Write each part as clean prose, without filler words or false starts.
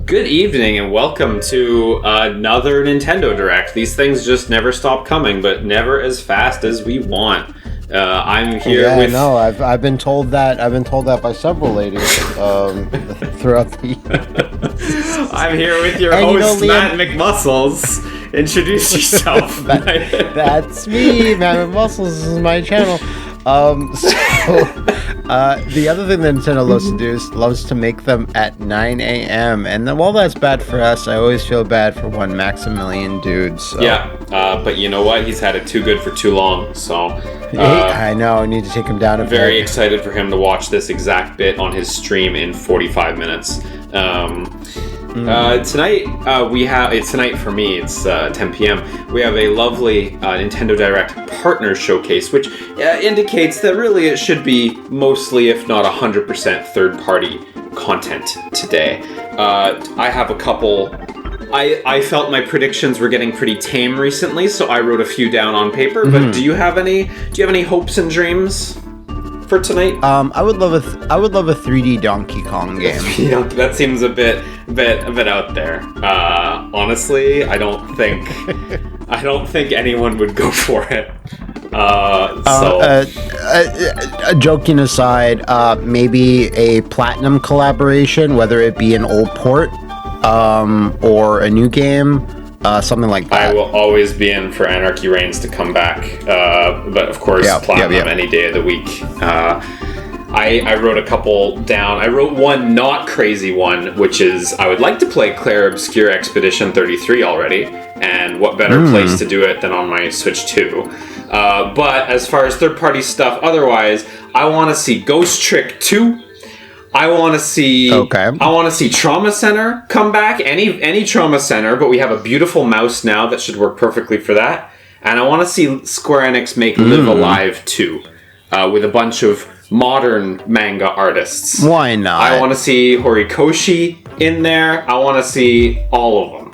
Good evening and welcome to another Nintendo Direct. These things just never stop coming, but never as fast as we want. I'm here with. No, I've been told that. I've been told that by several ladies throughout the. I'm here with your host, Matt McMuscles. Introduce yourself. That's me, Matt McMuscles. This is my channel. The other thing that Nintendo loves to do is loves to make them at 9 a.m. And then, while that's bad for us, I always feel bad for one Maximilian dude. So. Yeah, but you know what? He's had it too good for too long. So I know. I need to take him down a bit. Very excited for him to watch this exact bit on his stream in 45 minutes. Tonight we have, it's tonight for me, it's 10 p.m. We have a lovely Nintendo Direct partner showcase, which indicates that really it should be mostly, if not 100% third-party content today. I have a couple. I felt my predictions were getting pretty tame recently, so I wrote a few down on paper. But do you have any hopes and dreams for tonight? I would love a 3D Donkey Kong game. That seems a bit out there. Honestly, I don't think anyone would go for it. Joking aside, maybe a Platinum collaboration, whether it be an old port or a new game. Something like that. I will always be in for Anarchy Reigns to come back, but of course, Platinum any day of the week. I wrote a couple down. I wrote one not crazy one, which is I would like to play Clair Obscur Expedition 33 already, and what better place to do it than on my Switch 2. But as far as third-party stuff, otherwise, I want to see Ghost Trick 2. I want to see Trauma Center come back. Any Trauma Center, but we have a beautiful mouse now that should work perfectly for that. And I want to see Square Enix make Live Alive 2 with a bunch of modern manga artists. Why not? I want to see Horikoshi in there. I want to see all of them.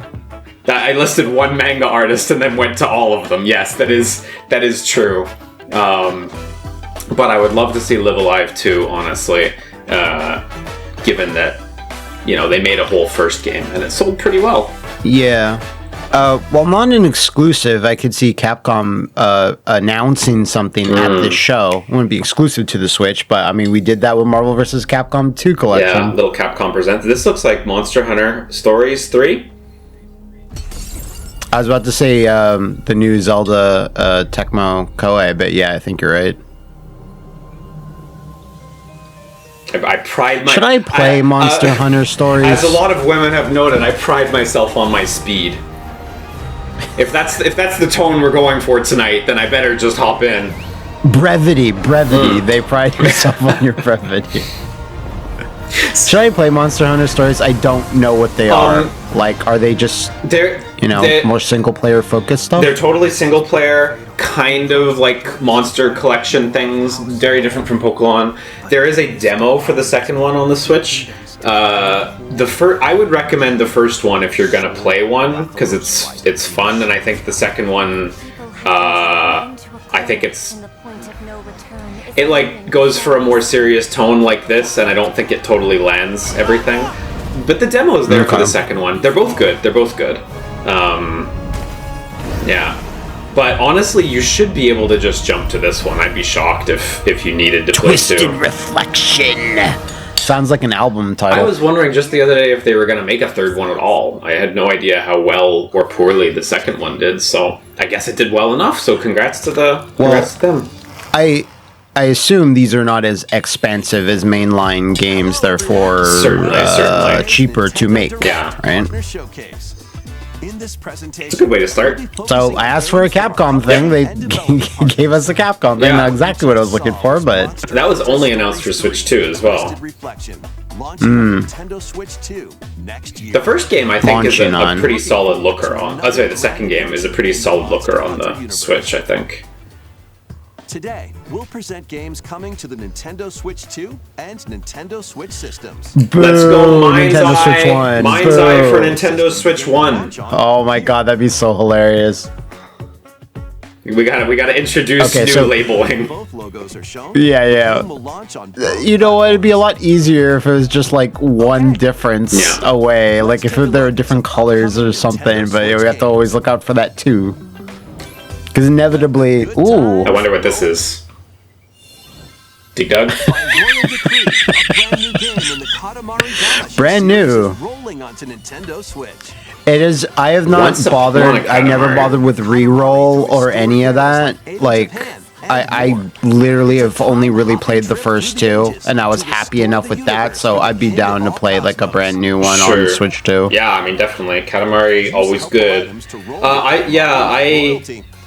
I listed one manga artist and then went to all of them. Yes, that is true. But I would love to see Live Alive 2, honestly. Given that, they made a whole first game and it sold pretty well. Yeah. While not an exclusive, I could see Capcom announcing something at the show. It wouldn't be exclusive to the Switch, but I mean, we did that with Marvel vs. Capcom 2 collection. Yeah, little Capcom Presents. This looks like Monster Hunter Stories 3. I was about to say the new Zelda Tecmo Koei, but yeah, I think you're right. Should I play Monster Hunter Stories? As a lot of women have noted, I pride myself on my speed. If that's the tone we're going for tonight, then I better just hop in. Brevity. They pride themselves on your brevity. Should I play Monster Hunter Stories? I don't know what they are. Like, are they just more single player focused stuff? They're totally single player, kind of like monster collection things, very different from Pokemon. There is a demo for the second one on the Switch. I would recommend the first one if you're gonna play one, because it's fun, and I think the second one, it like goes for a more serious tone like this, and I don't think it totally lands everything. But the demo is there for the second one. They're both good. Yeah. But honestly, you should be able to just jump to this one. I'd be shocked if you needed to play two. Twisted Reflection. Sounds like an album title. I was wondering just the other day if they were going to make a third one at all. I had no idea how well or poorly the second one did, so I guess it did well enough. So congrats to them. I assume these are not as expensive as mainline games, therefore certainly cheaper to make. Yeah, right. It's a good way to start. So I asked for a Capcom thing. They gave us a Capcom thing. Not exactly what I was looking for, but that was only announced for Switch 2 as well. The first game, I think, is a pretty solid looker on. The second game is a pretty solid looker on the Switch, I think. Today, we'll present games coming to the Nintendo Switch 2 and Nintendo Switch systems. Let's go Mind's Nintendo Eye. Switch 1. Mind's Eye for Nintendo Switch 1. Oh my god, that'd be so hilarious. We gotta introduce new labeling. Both logos are shown. Yeah. You know what? It'd be a lot easier if it was just like one difference away. Like if there were different colors or something. But we have to always look out for that too. Because inevitably, ooh. I wonder what this is. Dig Dug? Brand new. Rolling onto Nintendo Switch. It is. I have not bothered. I never bothered with re-roll or any of that. Like, I literally have only really played the first two, and I was happy enough with that. So I'd be down to play like a brand new one on Switch 2. Yeah, I mean definitely. Katamari always good.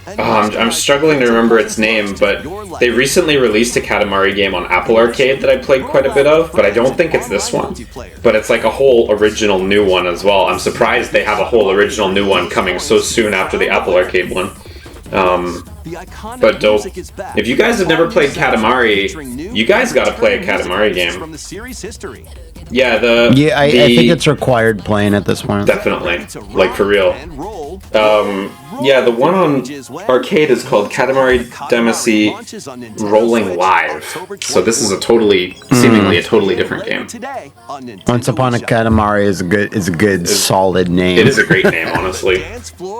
I'm struggling to remember its name, but they recently released a Katamari game on Apple Arcade that I played quite a bit of, but I don't think it's this one. But it's like a whole original new one as well. I'm surprised they have a whole original new one coming so soon after the Apple Arcade one. But dope. If you guys have never played Katamari, you guys gotta play a Katamari game. Yeah, I think it's required playing at this point. Definitely. Like, for real. Yeah, the one on arcade is called Katamari Damacy Rolling Live. So this is seemingly a totally different game. Once Upon a Katamari is a good solid name. It is a great name, honestly.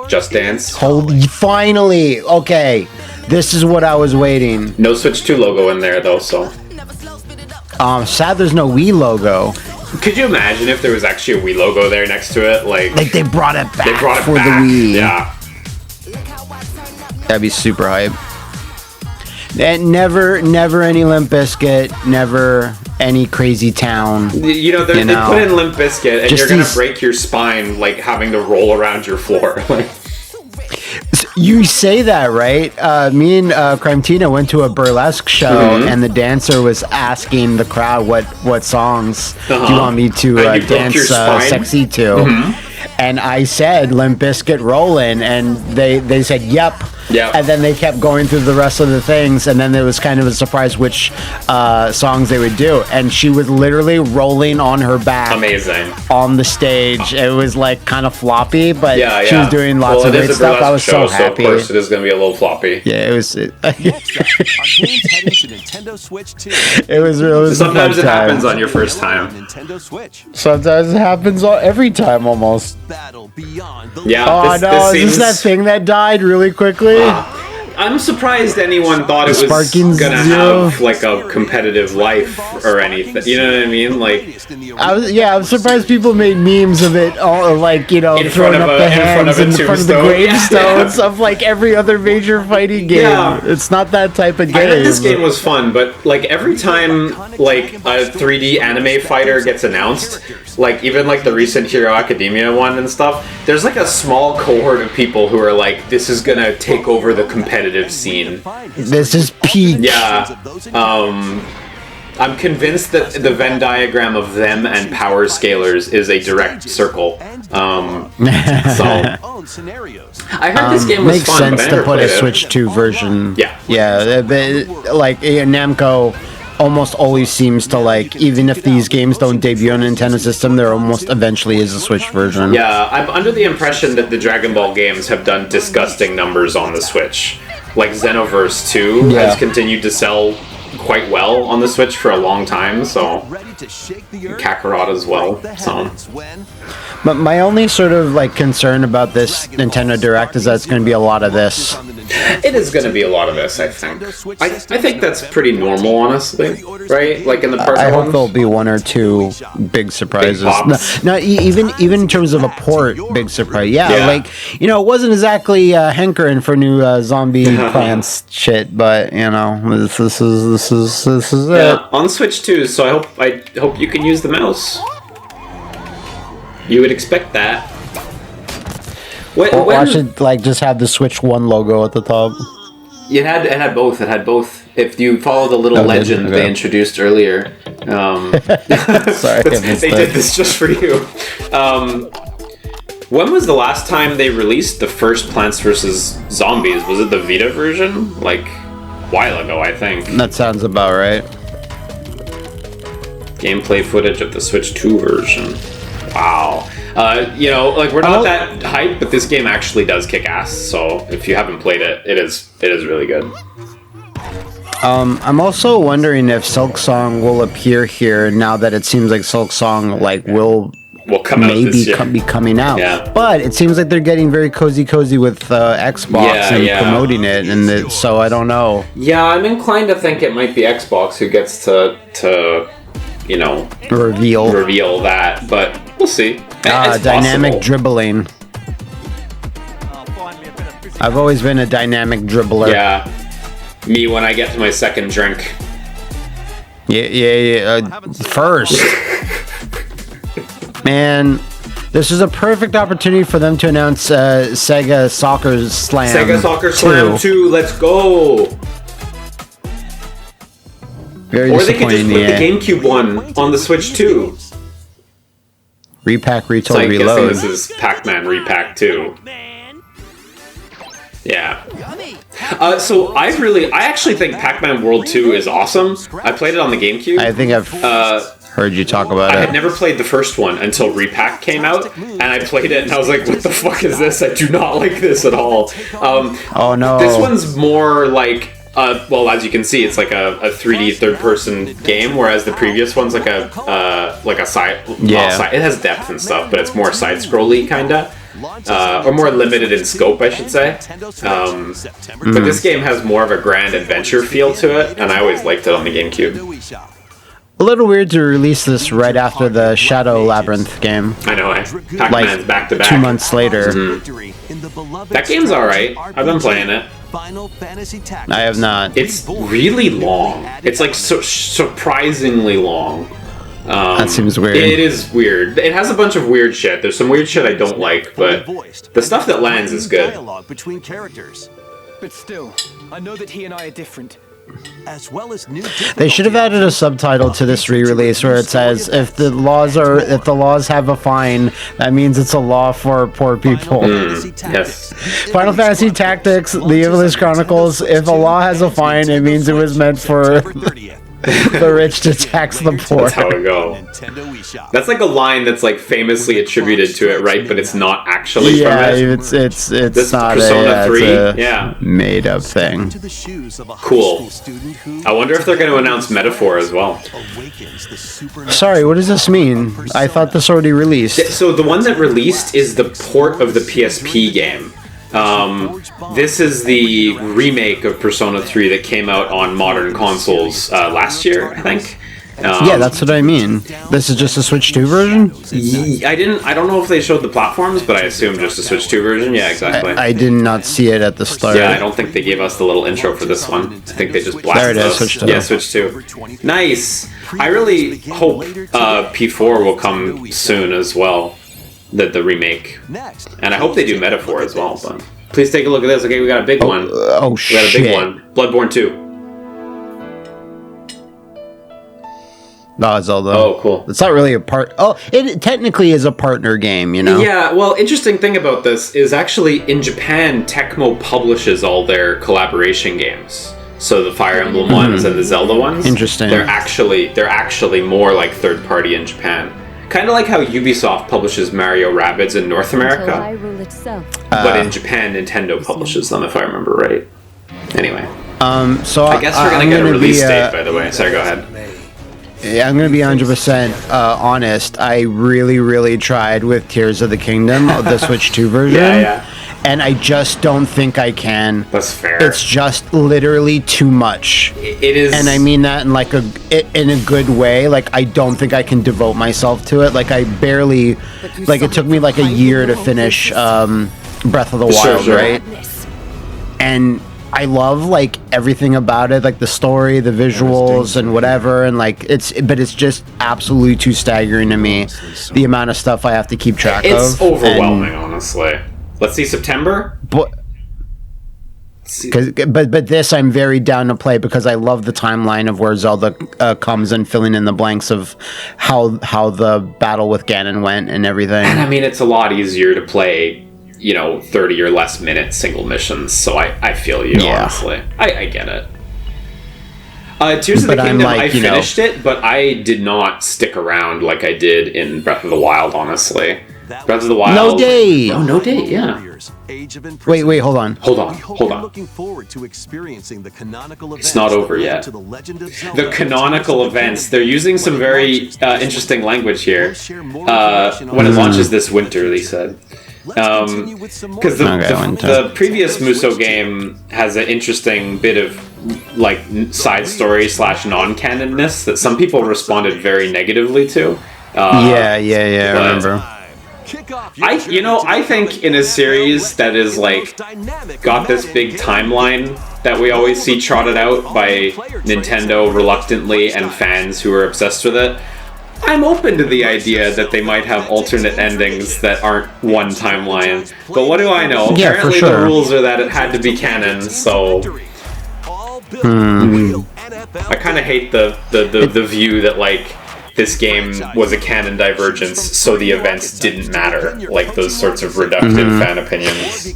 Just Dance. Finally! Okay, this is what I was waiting. No Switch 2 logo in there, though, so... Sad there's no Wii logo. Could you imagine if there was actually a Wii logo there next to it? Like they brought it back for the Wii. Yeah. That'd be super hype. And never any Limp Bizkit, never any Crazy Town. They put in Limp Bizkit, and you're gonna break your spine, like having to roll around your floor. You say that, right? Me and Crime Tina went to a burlesque show, and the dancer was asking the crowd what songs do you want me to dance sexy to. And I said Limp Bizkit Rollin', and they said yep. Yeah. And then they kept going through the rest of the things, and then there was kind of a surprise which songs they would do. And she was literally rolling on her back. Amazing. On the stage. It was like kind of floppy, but she was doing lots of great stuff. I was so happy. So of course it is going to be a little floppy. Yeah, it was. It was really. Sometimes it happens on your first time. Sometimes it happens every time almost. Yeah. Oh no! Is this that thing that died really quickly? I'm surprised anyone thought it was gonna have like a competitive life or anything. You know what I mean? Like, I was surprised people made memes of it, all like throwing up the hands in front of the gravestones of like every other major fighting game. Yeah. It's not that type of game. I think this game was fun, but like every time like a 3D anime fighter gets announced, like even like the recent Hero Academia one and stuff, there's like a small cohort of people who are like, this is gonna take over the competitive scene. This is peak. Yeah. I'm convinced that the Venn diagram of them and power scalers is a direct circle. So I heard this game was makes fun, sense to put a Switch 2 version. Yeah. Like Namco almost always seems to like, even if these games don't debut on a Nintendo system, there almost eventually is a Switch version. Yeah, I'm under the impression that the Dragon Ball games have done disgusting numbers on the Switch. Like Xenoverse 2 has continued to sell quite well on the Switch for a long time, so Kakarot as well. So. But my only sort of like concern about this Nintendo Direct is that it's going to be a lot of this. It is going to be a lot of this, I think. I think that's pretty normal, honestly, right? Like in the part I hope there'll be one or two big surprises. No, even in terms of a port, big surprise. Yeah. Like it wasn't exactly hankering for new zombie plants shit, but this is it. On Switch 2, so I hope you can use the mouse. You would expect that. Why should just have the Switch 1 logo at the top? It had both. It had both. If you follow the little legend they introduced earlier, sorry, they did this just for you. When was the last time they released the first Plants vs. Zombies? Was it the Vita version? Like, a while ago, I think. That sounds about right. Gameplay footage of the Switch 2 version. Wow. You know, like we're not that hype, but this game actually does kick ass. So if you haven't played it, it is really good. I'm also wondering if Silksong will appear here now that it seems like Silksong will come out this year. Be coming out. Yeah. But it seems like they're getting very cozy with Xbox and promoting it, and so I don't know. Yeah, I'm inclined to think it might be Xbox who gets to you know, reveal that, but we'll see. Dynamic dribbling. I've always been a dynamic dribbler. Yeah. Me when I get to my second drink. Yeah. First. Man, this is a perfect opportunity for them to announce Sega Soccer Slam. Sega Soccer Slam 2, let's go! Very or they could just put the GameCube one on the Switch too. Repack, Retold, so I'm Reload. Guessing this is Pac-Man Repack 2. Yeah. So I actually think Pac-Man World 2 is awesome. I played it on the GameCube. I think I've heard you talk about it. I had never played the first one until Repack came out, and I played it and I was like, what the fuck is this? I do not like this at all. Oh no. This one's more like, well, as you can see, it's like a 3D third-person game, whereas the previous one's like a side. Yeah. Well, it has depth and stuff, but it's more side-scrolly, kinda. Or more limited in scope, I should say. But this game has more of a grand adventure feel to it, and I always liked it on the GameCube. A little weird to release this right after the Shadow Labyrinth game. I know, Pac-Man's back-to-back. 2 months later. That game's alright. I've been playing it. I have not. It's really long. It's like surprisingly long. That seems weird. It is weird. It has a bunch of weird shit. There's some weird shit I don't like, but the stuff that lands is good. But still, I know that he and I are different. As well as new they should have added a subtitle to this re-release where it says if the laws have a fine, that means it's a law for poor people. Yes. Final Fantasy Tactics, The Evilest Chronicles, if a law has a fine, it means it was meant for the rich to tax the poor. That's how it goes. That's like a line that's like famously attributed to it, right? But it's not actually from it. It's this not Persona 3. It's a made up thing. Cool. I wonder if they're going to announce Metaphor as well. Sorry, what does this mean? I thought this already released. So the one that released is the port of the PSP game. This is the remake of Persona 3 that came out on modern consoles last year, I think. Yeah, that's what I mean. This is just a Switch 2 version? I don't know if they showed the platforms, but I assume just a Switch 2 version. Yeah, exactly. I did not see it at the start. Yeah, I don't think they gave us the little intro for this one. I think they just blasted there it is, us. Switch 2. Yeah, Switch 2. Nice. I really hope P4 will come soon as well. The remake. And I hope they do Metaphor as well, but please take a look at this. Okay, we got a big one. We got a big one. Bloodborne 2. No, Zelda. Oh, cool. It's not really a part. Oh, it technically is a partner game, you know? Yeah, well, interesting thing about this is actually in Japan, Tecmo publishes all their collaboration games. So the Fire Emblem ones and the Zelda ones. Interesting. They're actually more like third party in Japan. Kind of like how Ubisoft publishes Mario Rabbids in North America. But in Japan, Nintendo publishes them, if I remember right. Anyway. So I guess we're going to get a release date, by the way. Sorry, go ahead. Yeah, I'm going to be 100% honest. I really, really tried with Tears of the Kingdom, the Switch 2 version. Yeah. And I just don't think I can. That's fair. It's just literally too much. It is. And I mean that in a good way. Like, I don't think I can devote myself to it. Like, I barely... Like, it took me like a year to finish Breath of the Wild, sure. right? And... I love like everything about it, like the story, the visuals, and whatever, and like it's just absolutely too staggering to me. The amount of stuff I have to keep track of. It's overwhelming, honestly. Let's see September. But this I'm very down to play because I love the timeline of where Zelda comes and filling in the blanks of how the battle with Ganon went and everything. And I mean, it's a lot easier to play. 30 or less minute single missions, so I feel you, honestly. I get it. Tears of the Kingdom, I finished it, but I did not stick around like I did in Breath of the Wild, honestly. Breath of the Wild. No date. Oh, no date. Yeah. Wait. Hold on. Hold on. Looking forward to experiencing the canonical events. It's not over yet. The canonical events. They're using some very interesting language here. When it launches this winter, they said. Because the previous Muso game has an interesting bit of like side story / non-canonness that some people responded very negatively to. I remember. I think in a series that is like got this big timeline that we always see trotted out by Nintendo reluctantly and fans who are obsessed with it, I'm open to the idea that they might have alternate endings that aren't one timeline. But what do I know? Yeah, apparently for sure. The rules are that it had to be canon, so I kind of hate the view that like this game was a canon divergence, so the events didn't matter. Like those sorts of reductive fan opinions.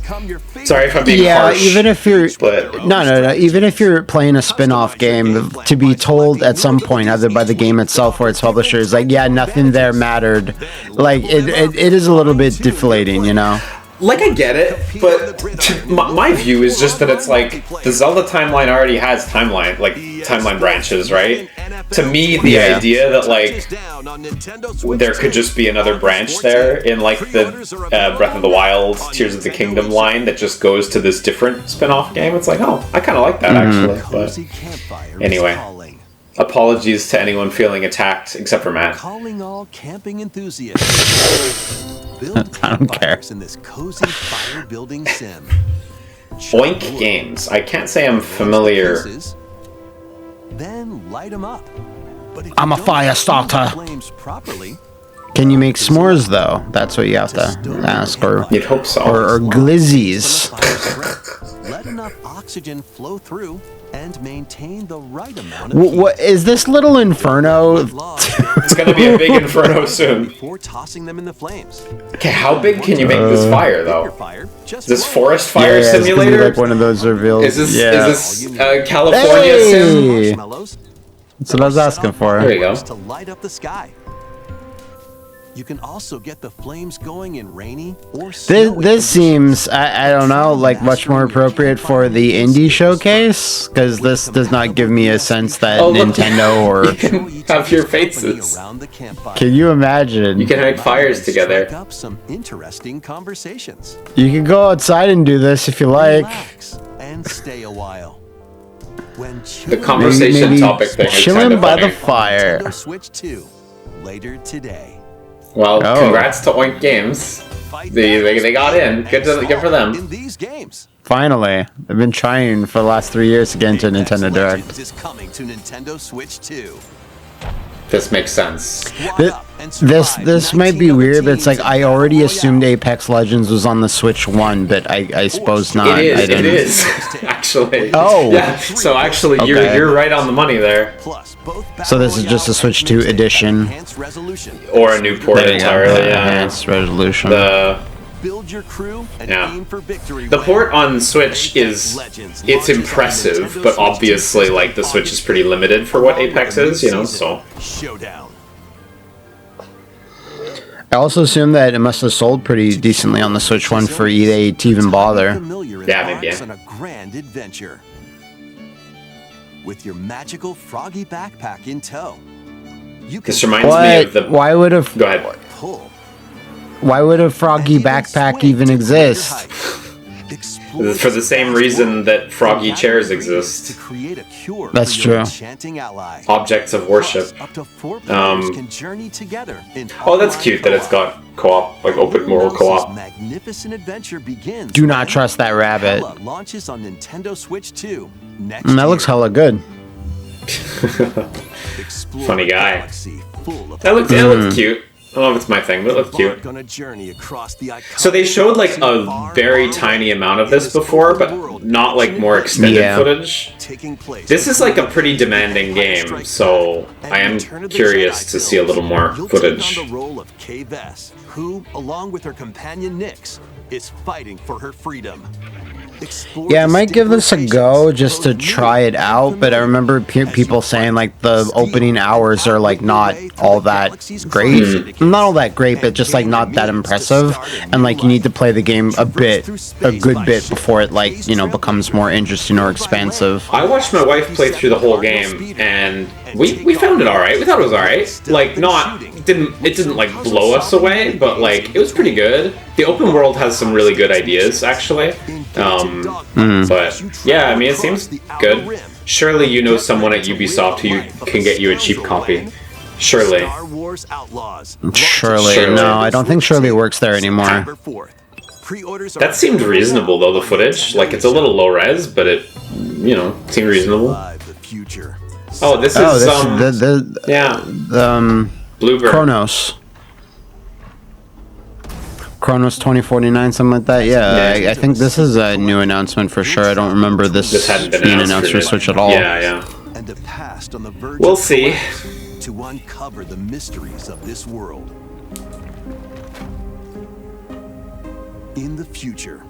Sorry if I'm being harsh. Even if you're but no. Even if you're playing a spin-off game, to be told at some point, either by the game itself or its publishers, like, yeah, nothing there mattered. Like it is a little bit deflating, you know. Like, I get it, but my view is just that it's like, the Zelda timeline already has timeline branches, right? To me, the idea that, like, there could just be another branch there in, like, the Breath of the Wild, Tears of the Kingdom line that just goes to this different spin-off game, it's like, oh, I kind of like that, actually. But anyway, apologies to anyone feeling attacked, except for Matt. Calling all camping enthusiasts. I don't care. In this cozy fire building sim. Oink Games. I can't say I'm familiar. Then light them up. But if I'm a you don't fire starter. flames properly, Can you make s'mores though? That's what you have to ask, or You'd hope so. or glizzies. let enough oxygen flow through and maintain the right amount of What is this little inferno? It's gonna be a big inferno soon. before tossing them in the flames. Okay, how big can you make this fire, though? Fire, just This one. forest fire It's gonna be simulator? like one of those reveals. Is this California Hey! sim? Marshmallows That's what I was asking for. There you go. to light up the sky. You can also get the flames going in rainy or snowy This seems, I don't know, like much more appropriate for the indie showcase, because this does not give me a sense that Oh, look. Nintendo or... You can have your faces. around the campfire. Can you imagine? You can make fires together. Strike up some interesting conversations. You can go outside and do this if you like. Relax and stay a while. When The conversation topic thing is kind chilling of by funny. the fire. Nintendo Switch 2 later today. Well, Oh. congrats to Oink Games. They got in. Good for them. In these games. Finally, I've been trying for the last 3 years to get into Nintendo Direct. Legends is coming to Nintendo Switch 2. This makes sense. Squad up and survive This might be 19 weird, but it's like I already Royale. assumed Apex Legends was on the Switch 1, but I suppose not. I It didn't. is. Actually. Oh. Yeah. So actually, Okay. you're right on the money there. Plus, both So this is just a Switch 2 edition. enhanced resolution. Or a new port There you go. entirely. Yeah. Enhanced resolution. Build your crew and Yeah. aim for victory. The when port on Switch is it's impressive, but obviously like the Switch is pretty limited for what Apex is, you know, so Showdown. I also assume that it must have sold pretty decently on the Switch 1 for EA to even bother. Familiar Yeah, maybe, embarks yeah. on a grand adventure. With your magical froggy backpack in tow. You can this reminds me of the Why would a Go ahead. pull. froggy backpack even exist? For the same reason that froggy chairs exist. That's true. Objects of worship. Up to 4 players Um, can journey together in Oh, that's cute that it's got co-op, like open world co-op. Magnificent adventure begins. Do not when trust that rabbit. Hella launches on Nintendo Switch 2 next That looks year. hella good. Explore Funny a guy. galaxy full of That looks cute. I don't know if it's my thing, but it looks cute. embark on a journey across the So they iconic showed like a far, very far tiny away amount of in this before, but world not like more extended Yeah. footage. taking place This is like a pretty demanding game, so I am curious to see a little more You'll footage. take on the role of Kay Vess, who, along with her companion Nyx, is fighting for her freedom. Yeah, I might give this a go just to try it out, but I remember people saying like the opening hours are like not all that great. Not all that great, but just like not that impressive. And like you need to play the game a good bit before it like, you know, becomes more interesting or expansive. I watched my wife play through the whole game and we found it alright. We thought it was alright. Like it didn't like blow us away, but like it was pretty good. The open world has some really good ideas actually. But yeah, I mean it seems good. Surely you know someone at Ubisoft who can get you a cheap copy. Surely. Surely. No, I don't think Surely works there anymore. That seemed reasonable though, the footage. Like it's a little low res, but it, you know, seemed reasonable. Oh, this is Bluebird. Chronos 2049, something like that. Yeah, I think this is a new announcement for sure. I don't remember this hadn't been being announced for Switch at all. Yeah. We'll see. To uncover the mysteries of this world. In the future,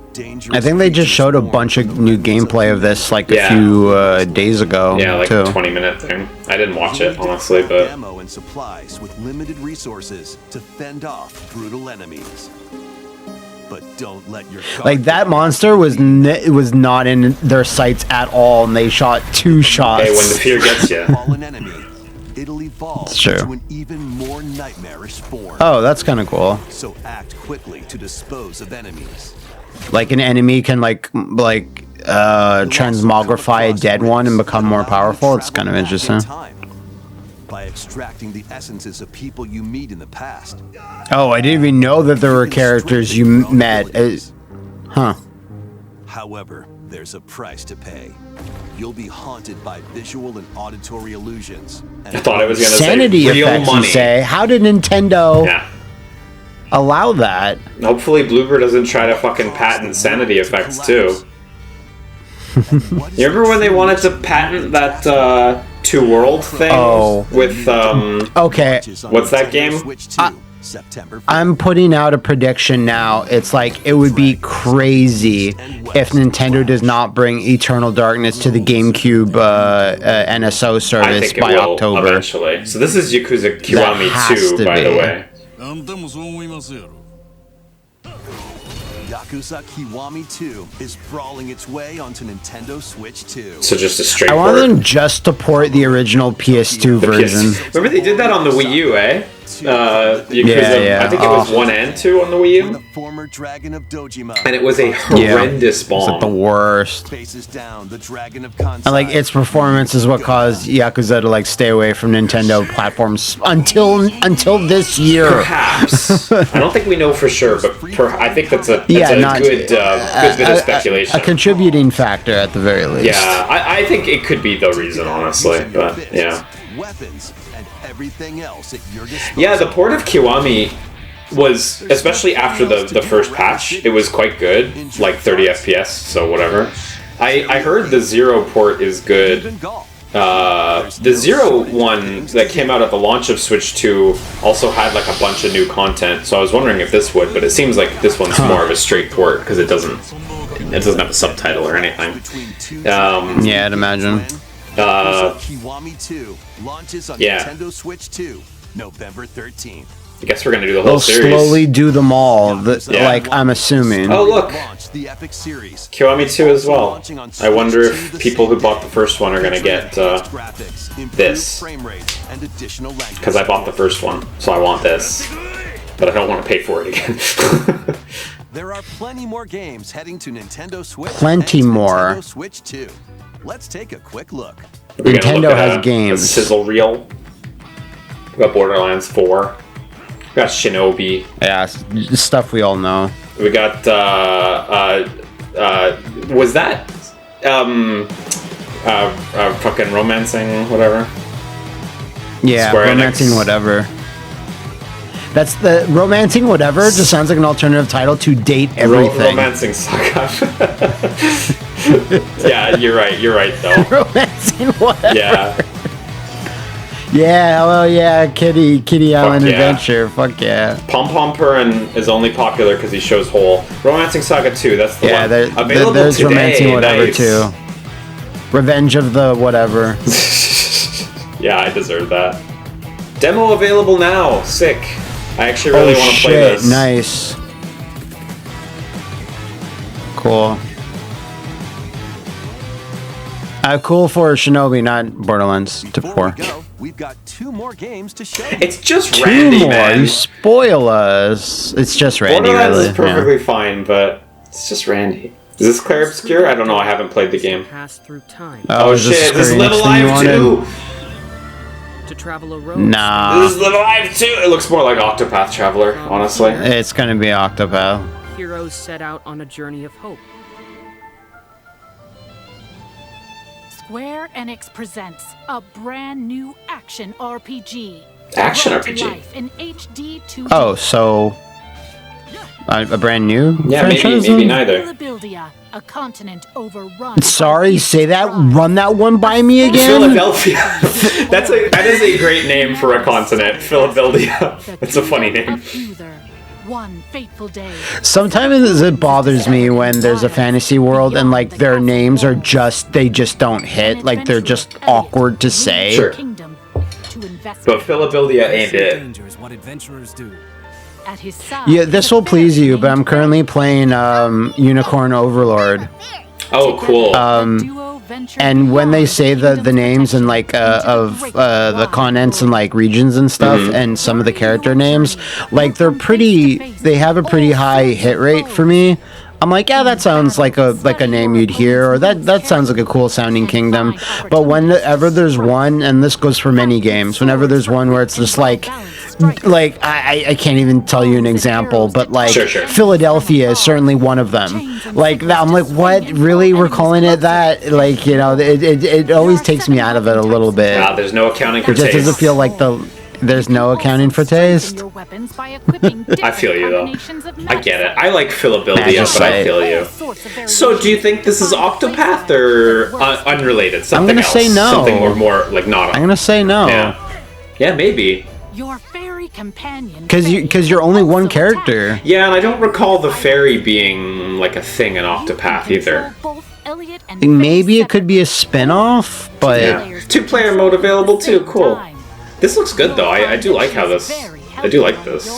I think they just showed a bunch of new gameplay of this like a few days ago. Yeah, like a 20-minute thing. I didn't watch it honestly, but ammo and supplies with limited resources to fend off brutal enemies. But don't let your like that monster was not in their sights at all, and they shot 2 shots. Hey, when the fear gets you. Fallen enemy, it'll evolve into an even more nightmarish form. Oh, that's kind of cool. So act quickly to dispose of enemies. Like an enemy can like transmogrify a dead one and become more powerful. It's kind of interesting. By extracting the essences of people you meet in the past. Oh, I didn't even know that there were characters you met. Huh. However, there's a price to pay. You'll be haunted by visual and auditory illusions. And I thought I was going to say sanity real effects, money. You say? How did Nintendo allow that? Hopefully Bloober doesn't try to fucking patent sanity effects too. You remember when they wanted to patent that Two World thing with okay, what's that game? I'm putting out a prediction now. It's like it would be crazy if Nintendo does not bring Eternal Darkness to the GameCube NSO service by October. Eventually. So this is Yakuza Kiwami 2, by the way. Yakuza Kiwami 2 is brawling its way onto Nintendo Switch 2. So just a straight I want them just to port the original PS2 version. Remember they did that on the Wii U, eh? Yakuza, I think it was 1 and 2 on the Wii U. The former dragon of Dojima. And it was a horrendous bomb. It's like the worst. Faces down the dragon of Kansai. And like its performance is what caused Yakuza to like stay away from Nintendo platforms until this year. Perhaps. I don't think we know for sure, but I think that's a good bit of speculation. A contributing factor at the very least. Yeah, I think it could be the reason, honestly. But yeah. Weapons and everything else at your disposal. Yeah, the port of Kiwami was, especially after the first patch, it was quite good, like 30 FPS, so whatever. I heard the Zero port is good. The Zero one that came out at the launch of Switch 2 also had like a bunch of new content, so I was wondering if this would, but it seems like this one's more of a straight port because it doesn't have a subtitle or anything. Yeah, I'd imagine. Kiwami 2 launches on Nintendo Switch 2, November 13th. I guess we're gonna do the whole series. They'll slowly do them all, like I'm assuming. Oh look, Kiwami 2 as well. I wonder if people who bought the first one are gonna get this, because I bought the first one, so I want this, but I don't want to pay for it again. There are plenty more games heading to Nintendo Switch. Plenty more. Nintendo Switch 2. Let's take a quick look. Nintendo has games. A sizzle reel. We got Borderlands 4. We got Shinobi. Yeah, stuff we all know. We got was that fucking romancing whatever? Yeah, Square romancing Enix. whatever. That's the romancing whatever. Just sounds like an alternative title to Date Everything. Romancing Saga. Yeah, you're right though. Romancing whatever. Yeah. Yeah, oh yeah, Kitty Island Adventure. Fuck yeah. Pom Pom Purin is only popular because he shows whole. Romancing Saga 2, that's the one. Available there's today. Romancing whatever nice. Too. Revenge of the whatever. Yeah, I deserve that. Demo available now. Sick. I actually really want to play this. Nice. Cool. Cool for Shinobi, not Borderlands 4. We've got 2 more games to show. It's just Randy, man. You spoil us. It's just Randy, Borderlands really. is perfectly fine, but it's just Randy. Is this Claire Obscure? I don't know. I haven't played the game. Oh shit! This is Live Alive 2. To travel a road. Nah. This is Live Alive 2. It looks more like Octopath Traveler, honestly. It's gonna be Octopath. Heroes set out on a journey of hope. Square Enix presents a brand new action RPG. Action RPG? In HD 2D. Oh, so a brand new franchise? Maybe neither. A continent overrun. Sorry, say that. Run that one by me again. Philadelphia. That is a great name for a continent. Philadelphia. That's a funny name. One fateful day. Sometimes it bothers me when there's a fantasy world and like their names are they just don't hit. Like they're just awkward to say. Sure. But Philadelphia ain't it. Yeah, this will please you, but I'm currently playing Unicorn Overlord. Oh, cool. And when they say the names and like of the continents and like regions and stuff, and some of the character names, like they have a pretty high hit rate for me. I'm like, yeah, that sounds like a name you'd hear, or that sounds like a cool sounding kingdom. But whenever there's one, and this goes for many games, whenever there's one where it's just like I can't even tell you an example, but like sure. Philadelphia is certainly one of them. Like that, I'm like, what? Really? We're calling it that? Like, you know, it always takes me out of it a little bit. Wow, there's no accounting for taste. It just doesn't feel like there's no accounting for taste. I feel you though. I get it. I like Philadelphia, but I feel you. So, do you think this is Octopath or unrelated? Something I'm gonna else? Say no. Something more like not. I'm gonna say no. Yeah, maybe. Your fairy companion. Because you're only one character. Yeah, and I don't recall the fairy being like a thing in Octopath either. Maybe it could be a spin-off, but 2-player mode available too. Cool. This looks good though. I do like how this. I do like this.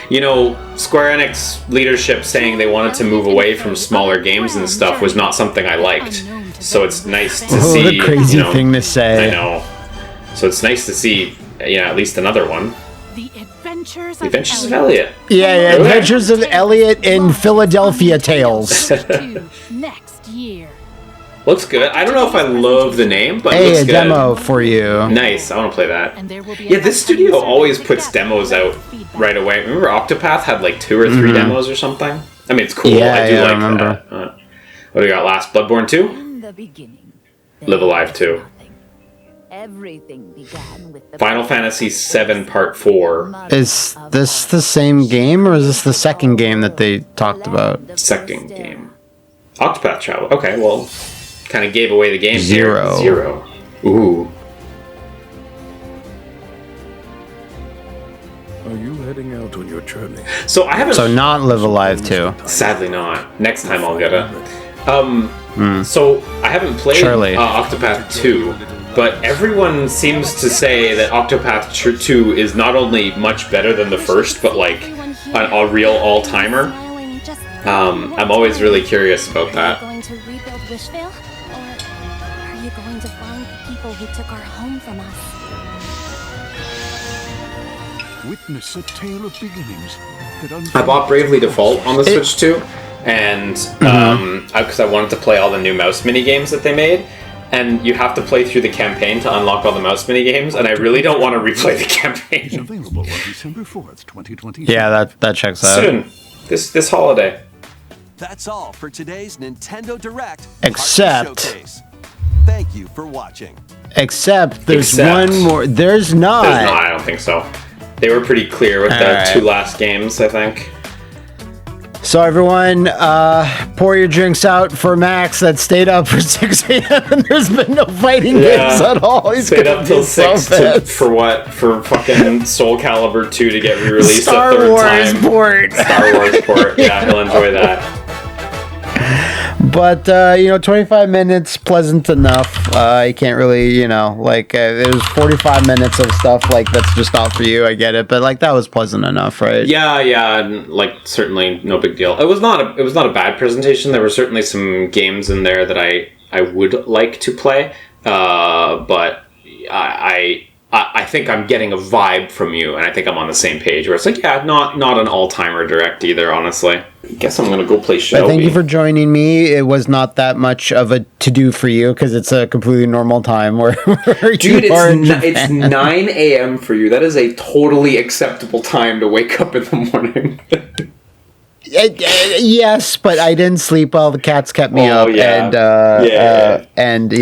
You know, Square Enix leadership saying they wanted to move away from smaller games and stuff was not something I liked. So it's nice to see. What a crazy thing to say. I know. So it's nice to see, at least another one. The Adventures of Elliot. Yeah, Adventures of Elliot in Philadelphia Tales. Next year. Looks good. I don't know if I love the name, but it looks good. Demo for you. Nice. I want to play that. Yeah, this studio always puts demos out right away. Remember Octopath had like 2 or 3 demos or something? I mean, it's cool. I do like that. What do we got last? Bloodborne 2? In the beginning. Live Alive 2. Everything began with the Final Fantasy VII Part 4. Is this the same game, or is this the second game that they talked about? Second game. Octopath Traveler. Okay, well, kind of gave away the game. 0. 0. Ooh. Are you heading out on your journey? So I haven't. So not Live Alive 2. Sadly not. Next time I'll get it. So I haven't played Octopath 2, but everyone seems to say that Octopath 2 is not only much better than the first, but like a real all-timer. I'm always really curious about that. Are you going to rebuild Wishvale, or are you going to find the people who took our home from us? Witness a tale of beginnings. I bought Bravely Default on the Switch too, and because I wanted to play all the new mouse mini games that they made, and you have to play through the campaign to unlock all the mouse mini games, and I really don't want to replay the campaign. Available on December 4th, 2020. Yeah, that checks out. Soon, this holiday. That's all for today's Nintendo Direct. Except, thank you for watching. Except there's one more. There's not. I don't think so. They were pretty clear with the 2 last games, I think. So everyone, pour your drinks out for Max that stayed up for 6 a.m. and there's been no fighting games at all. He's stayed up till 6 for what? For fucking Soul Calibur 2 to get re-released Star a third Wars time. Port. Star Wars port. Yeah, he'll enjoy that. But, 25 minutes, pleasant enough. You can't really, it was 45 minutes of stuff, like, that's just not for you, I get it. But, like, that was pleasant enough, right? Yeah, and, like, certainly no big deal. It was not a bad presentation. There were certainly some games in there that I would like to play. But I think I'm getting a vibe from you, and I think I'm on the same page, where it's like, yeah, not an all-timer direct either, honestly. I guess I'm going to go play Shinobi. Thank you for joining me. It was not that much of a to-do for you, because it's a completely normal time where Dude, it's 9 a.m. for you. That is a totally acceptable time to wake up in the morning. Yes, but I didn't sleep well. The cats kept me up, and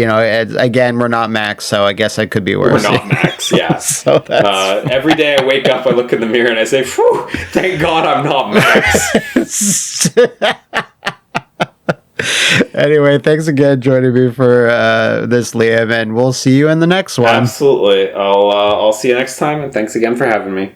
again, we're not Max, so I guess I could be worse. We're not Max, yeah. So every day I wake up, I look in the mirror, and I say, "Phew, thank God I'm not Max." Anyway, thanks again joining me for this, Liam, and we'll see you in the next one. Absolutely. I'll see you next time, and thanks again for having me.